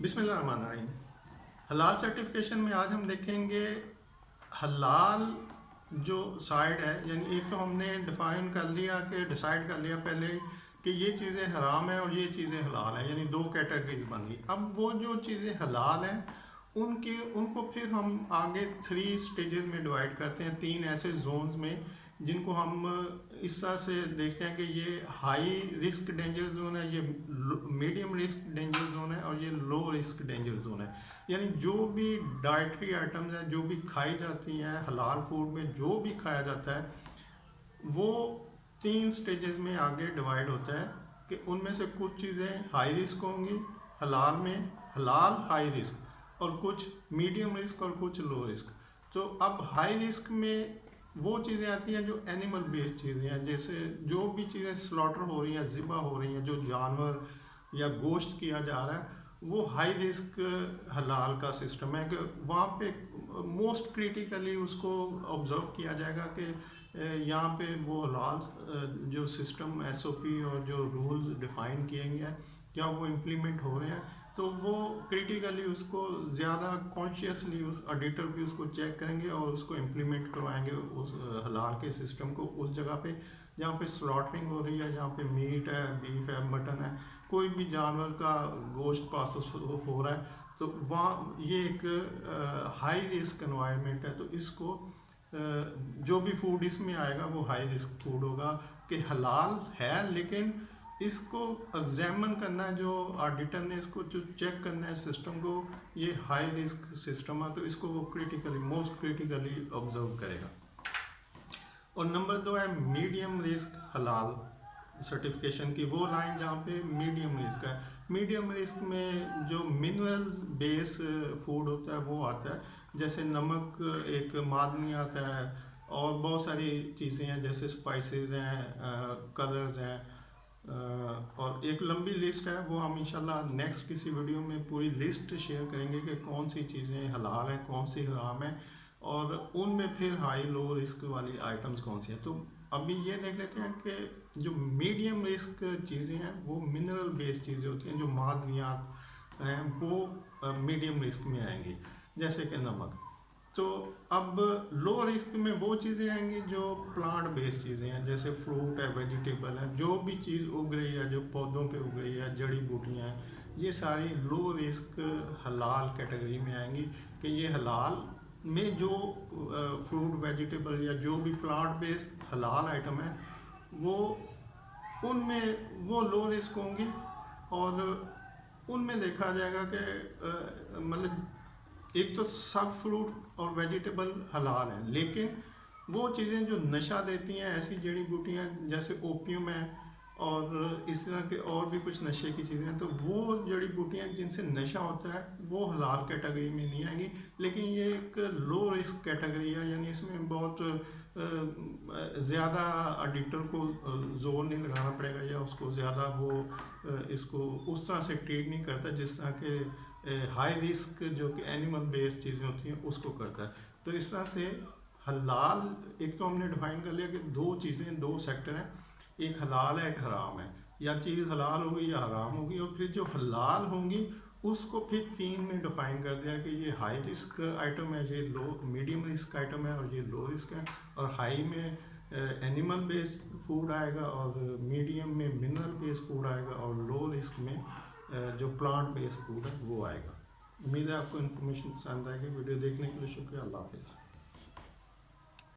बिस्मिल्लाहिर्रहमानिर्रहीम। हलाल सर्टिफिकेशन में आज हम देखेंगे हलाल जो साइड है, यानी एक तो हमने डिफाइन कर लिया कि डिसाइड कर लिया पहले कि ये चीज़ें हराम हैं और ये चीज़ें हलाल हैं, यानी दो कैटेगरीज बन गई। अब वो जो चीज़ें हलाल हैं उनको फिर हम आगे 3 स्टेजेस में डिवाइड करते हैं, 3 ऐसे जोन्स में जिनको हम इस तरह से देखते हैं कि ये हाई रिस्क डेंजर जोन है, ये मीडियम रिस्क डेंजर जोन है और ये लो रिस्क डेंजर जोन है। यानी जो भी डाइटरी आइटम्स हैं, जो भी खाई जाती हैं हलाल फूड में, जो भी खाया जाता है वो 3 स्टेजेस में आगे डिवाइड होता है कि उनमें से कुछ चीज़ें हाई रिस्क होंगी हलाल में, हलाल हाई रिस्क, और कुछ मीडियम रिस्क और कुछ लो रिस्क। तो अब हाई रिस्क में वो चीज़ें आती हैं जो एनिमल बेस्ड चीज़ें हैं, जैसे जो भी चीज़ें स्लॉटर हो रही हैं, ज़िबा हो रही हैं, जो जानवर या गोश्त किया जा रहा है, वो हाई रिस्क हलाल का सिस्टम है कि वहाँ पे मोस्ट क्रिटिकली उसको ऑब्ज़र्व किया जाएगा कि यहाँ पे वो हलाल जो सिस्टम SOP और जो रूल्स डिफ़ाइन किए गए हैं क्या वो इम्प्लीमेंट हो रहे हैं। तो वो क्रिटिकली उसको ज़्यादा कॉन्शियसली उस ऑडिटर भी उसको चेक करेंगे और उसको इम्प्लीमेंट करवाएंगे उस हलाल के सिस्टम को उस जगह पे जहाँ पे स्लॉटरिंग हो रही है, जहाँ पे मीट है, बीफ है, मटन है, कोई भी जानवर का गोश्त प्रोसेस हो रहा है। तो वहाँ ये एक हाई रिस्क एनवायरनमेंट है। तो इसको जो भी फूड इसमें आएगा वो हाई रिस्क फूड होगा कि हलाल है, लेकिन इसको एग्जामिन करना है, जो ऑडिटर ने इसको जो चेक करना है सिस्टम को, ये हाई रिस्क सिस्टम है, तो इसको वो क्रिटिकली मोस्ट क्रिटिकली ऑब्जर्व करेगा। और नंबर 2 है मीडियम रिस्क हलाल सर्टिफिकेशन की, वो लाइन जहाँ पे मीडियम रिस्क है। मीडियम रिस्क में जो मिनरल्स बेस फूड होता है वो आता है, जैसे नमक एक मादनी आता है और बहुत सारी चीज़ें हैं जैसे स्पाइसेस हैं, कलर्स हैं, और एक लंबी लिस्ट है, वो हम इंशाल्लाह नेक्स्ट किसी वीडियो में पूरी लिस्ट शेयर करेंगे कि कौन सी चीज़ें हलाल हैं, कौन सी हराम है, और उनमें फिर हाई लो रिस्क वाली आइटम्स कौन सी हैं। तो अभी ये देख लेते हैं कि जो मीडियम रिस्क चीज़ें हैं वो मिनरल बेस्ड चीज़ें होती हैं, जो मादनियात हैं वो मीडियम रिस्क में आएंगी, जैसे कि नमक। तो अब लो रिस्क में वो चीज़ें आएंगी जो प्लांट बेस्ड चीज़ें हैं, जैसे फ्रूट है, वेजिटेबल है, जो भी चीज़ उग रही है, जो पौधों पे उग रही है, जड़ी बूटियाँ हैं, ये सारी लो रिस्क हलाल कैटेगरी में आएंगी कि ये हलाल में जो फ्रूट वेजिटेबल या जो भी प्लांट बेस्ड हलाल आइटम है वो उनमें वो लो रिस्क होंगी, और उनमें देखा जाएगा कि मतलब एक तो सब फ्रूट और वेजिटेबल हलाल हैं, लेकिन वो चीज़ें जो नशा देती हैं, ऐसी जड़ी बूटियाँ जैसे ओपियम है और इस तरह के और भी कुछ नशे की चीज़ें हैं, तो वो जड़ी बूटियाँ जिनसे नशा होता है वो हलाल कैटेगरी में नहीं आएंगी। लेकिन ये एक लो रिस्क कैटेगरी है, यानी इसमें बहुत ज़्यादा ऑडिटर को जोर नहीं लगाना पड़ेगा, या उसको ज़्यादा वो इसको उस तरह से ट्रीट नहीं करता जिस तरह के हाई रिस्क जो कि एनिमल बेस्ड चीज़ें होती हैं उसको करता है। तो इस तरह से हलाल एक तो हमने डिफाइन कर लिया कि दो चीज़ें, दो सेक्टर हैं, एक हलाल है, एक हराम है, या चीज़ हलाल होगी या हराम होगी। और फिर जो हलाल होंगी उसको फिर 3 में डिफाइन कर दिया कि ये हाई रिस्क आइटम है, ये लो मीडियम रिस्क आइटम है और ये लो रिस्क है। और हाई में एनिमल बेस्ड फूड आएगा, और मीडियम में मिनरल बेस्ड फूड आएगा, और लो रिस्क में जो प्लांट बेस्ड फूड है वो आएगा। उम्मीद है आपको इन्फॉर्मेशन पसंद आएगी। वीडियो देखने के लिए शुक्रिया। अल्लाह हाफिज़।